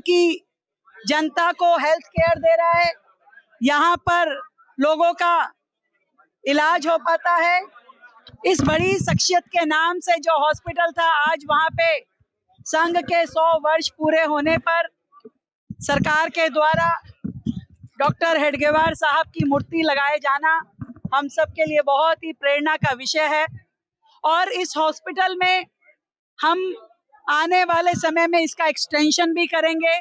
की जनता को health care दे रहा है, यहाँ पर लोगों का इलाज हो पाता है। इस बड़ी शख्सियत के नाम से जो हॉस्पिटल था, आज वहाँ पे संघ के 100 वर्ष पूरे होने पर सरकार के द्वारा डॉक्टर हेडगेवार साहब की मूर्ति लगाए जाना हम सब के लिए बहुत ही प्रेरणा का विषय है। और इस हॉस्पिटल में हम आने वाले समय में इसका एक्सटेंशन भी करेंगे,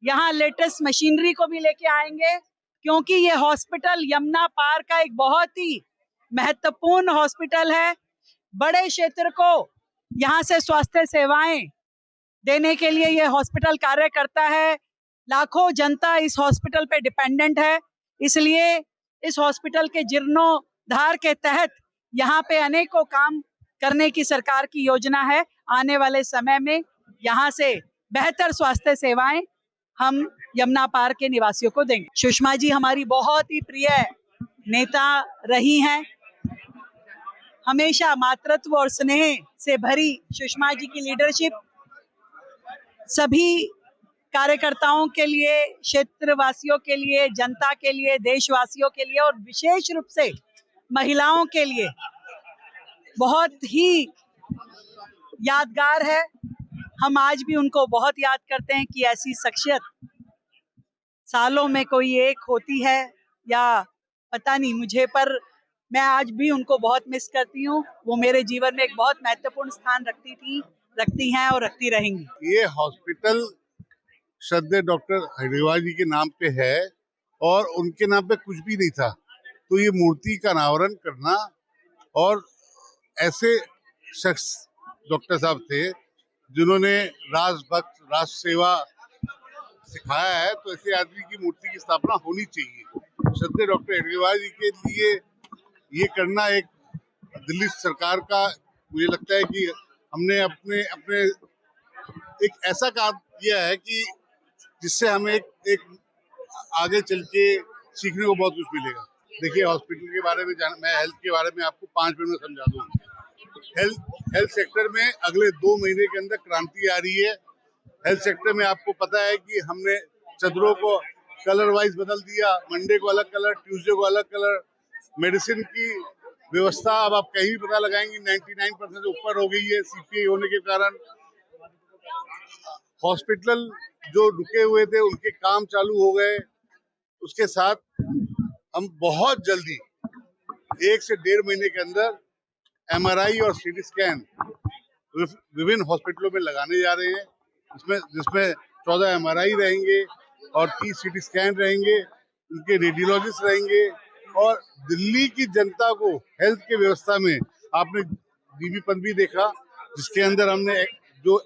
यहाँ लेटेस्ट मशीनरी को भी लेके आएंगे, क्योंकि ये हॉस्पिटल यमुना पार का एक बहुत ही महत्वपूर्ण हॉस्पिटल है। बड़े क्षेत्र को यहाँ से स्वास्थ्य सेवाएं देने के लिए ये हॉस्पिटल कार्य करता है। लाखों जनता इस हॉस्पिटल पे डिपेंडेंट है, इसलिए इस हॉस्पिटल के जीर्णोद्धार के तहत यहाँ पे अनेकों काम करने की सरकार की योजना है। आने वाले समय में यहाँ से बेहतर स्वास्थ्य सेवाएं हम यमुना पार के निवासियों को देंगे। सुषमा जी हमारी बहुत ही प्रिय नेता रही हैं। हमेशा मातृत्व और स्नेह से भरी सुषमा जी की लीडरशिप सभी कार्यकर्ताओं के लिए, क्षेत्रवासियों के लिए, जनता के लिए, देशवासियों के लिए और विशेष रूप से महिलाओं के लिए बहुत ही यादगार है। हम आज भी उनको बहुत याद करते हैं कि ऐसी शख्सियत सालों में कोई एक होती है या पता नहीं मुझे, पर मैं आज भी उनको बहुत मिस करती हूँ। वो मेरे जीवन में एक बहुत महत्वपूर्ण स्थान रखती हैं और रखती रहेंगी। ये हॉस्पिटल श्रद्धेय डॉक्टर हेडगेवार जी के नाम पे है और उनके नाम पे कुछ भी नहीं था, तो ये मूर्ति का अनावरण करना, और ऐसे शख्स डॉक्टर साहब थे जिन्होंने राष्ट्रभक्त, राष्ट्र सेवा सिखाया है, तो ऐसे आदमी की मूर्ति की स्थापना होनी चाहिए। श्रद्धेय डॉक्टर हेडगेवार जी के लिए ये करना एक दिल्ली सरकार का, मुझे लगता है कि हमने अपने एक ऐसा काम किया है कि जिससे हमें एक आगे चल के सीखने को बहुत कुछ मिलेगा। देखिए, हॉस्पिटल के बारे में मैं हेल्थ के बारे में आपको 5 मिनट में समझा दूँ। हेल्थ सेक्टर में अगले 2 महीने के अंदर क्रांति आ रही है। हेल्थ सेक्टर में आपको पता है कि हमने चदरों को कलर वाइज बदल दिया, मंडे को अलग कलर, ट्यूसडे को अलग कलर। मेडिसिन की व्यवस्था अब आप कहीं भी पता लगाएंगे 99% से ऊपर हो गई है CPI होने के कारण। हॉस्पिटल जो रुके हुए थे उनके काम चालू हो गए। उसके साथ हम बहुत जल्दी 1 से 1.5 महीने के अंदर MRI और CT स्कैन विभिन्न हॉस्पिटलों में लगाने जा रहे हैं, जिसमें 14 MRI रहेंगे और 30 CT स्कैन रहेंगे, उनके रेडियोलॉजिस्ट रहेंगे। और दिल्ली की जनता को हेल्थ की व्यवस्था में आपने DB-15 भी देखा, जिसके अंदर हमने जो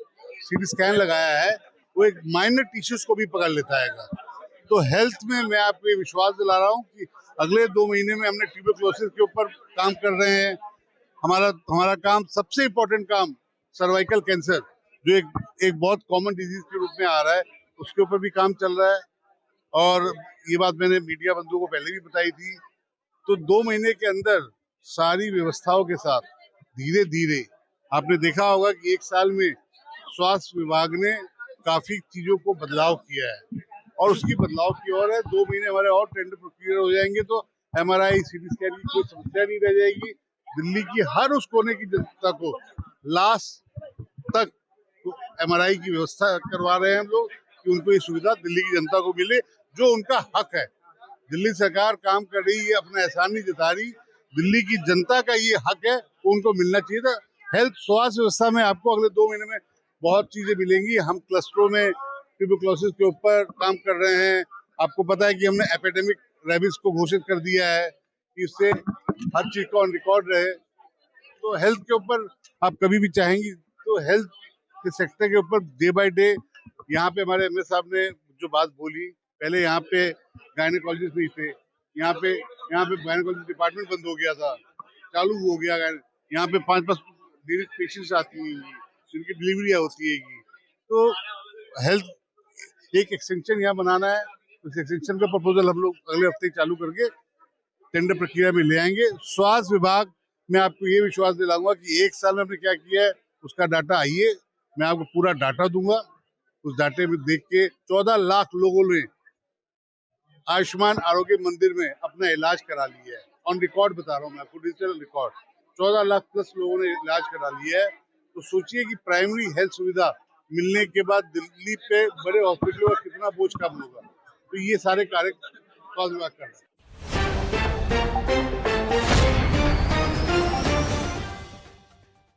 CT स्कैन लगाया है वो एक माइनर टिश्यूज को भी पकड़ लेता है। तो हेल्थ में मैं आपको ये विश्वास दिला रहा हूँ कि अगले 2 महीने में हमने ट्यूबरक्लोसिस के ऊपर काम कर रहे हैं। हमारा काम, सबसे इम्पोर्टेंट काम, सर्वाइकल कैंसर जो एक बहुत कॉमन डिजीज के रूप में आ रहा है, उसके ऊपर भी काम चल रहा है। और ये बात मैंने मीडिया बंधुओं को पहले भी बताई थी। तो 2 महीने के अंदर सारी व्यवस्थाओं के साथ धीरे धीरे, आपने देखा होगा कि 1 साल में स्वास्थ्य विभाग ने काफी चीजों को बदलाव किया है और उसकी बदलाव की ओर है। 2 महीने हमारे और टेंडर प्रोक्योर हो जाएंगे तो MRI CT स्कैन की कोई समस्या नहीं रह जाएगी। दिल्ली की हर उस कोने की जनता को लास्ट तक MRI की व्यवस्था करवा रहे हैं हम लोग कि उनको ये सुविधा दिल्ली की जनता को मिले, जो उनका हक है। दिल्ली सरकार काम कर रही है, अपना एहसान नहीं जता रही। दिल्ली की जनता का ये हक है, उनको मिलना चाहिए था। हेल्थ स्वास्थ्य व्यवस्था में आपको अगले 2 महीने में बहुत चीजें मिलेंगी। हम क्लस्टरों में ट्यूबरक्लोसिस के ऊपर काम कर रहे हैं। आपको पता है कि हमने एपिडेमिक रेबीज को घोषित कर दिया है कि इससे हर चीज का ऑन रिकॉर्ड रहे। तो हेल्थ के ऊपर आप कभी भी चाहेंगी तो हेल्थ के सेक्टर के ऊपर डे बाय डे, यहाँ पे हमारे MS साहब ने जो बात बोली, पहले यहाँ पे गायनेकोलॉजिस्ट नहीं थे, यहाँ पे गायनेकोलॉजिस्ट डिपार्टमेंट बंद हो गया था, चालू हो गया। यहाँ पे 5-5 पेशेंट्स आती हैं, जिनकी डिलीवरियाँ होती है। तो हेल्थ एक एक्सटेंशन यहाँ बनाना है, उस एक्सटेंशन का प्रपोजल हम लोग अगले हफ्ते चालू करके टेंडर प्रक्रिया में ले आएंगे। स्वास्थ्य विभाग में आपको ये विश्वास दिलाऊंगा कि 1 साल में हमने क्या किया है उसका डाटा आइए, मैं आपको पूरा डाटा दूंगा उस डाटे में देख के 14 लाख लोगों ने आयुष्मान आरोग्य मंदिर में अपना इलाज करा लिया है। ऑन रिकॉर्ड बता रहा हूँ मैं आपको, डिजिटल रिकॉर्ड 14 लाख प्लस लोगों ने इलाज करा लिया है। तो सोचिए कि प्राइमरी हेल्थ सुविधा मिलने के बाद दिल्ली पे बड़े हॉस्पिटलों का कितना बोझ कम होगा। तो ये सारे कार्य स्वास्थ्य विभाग कर रहा है।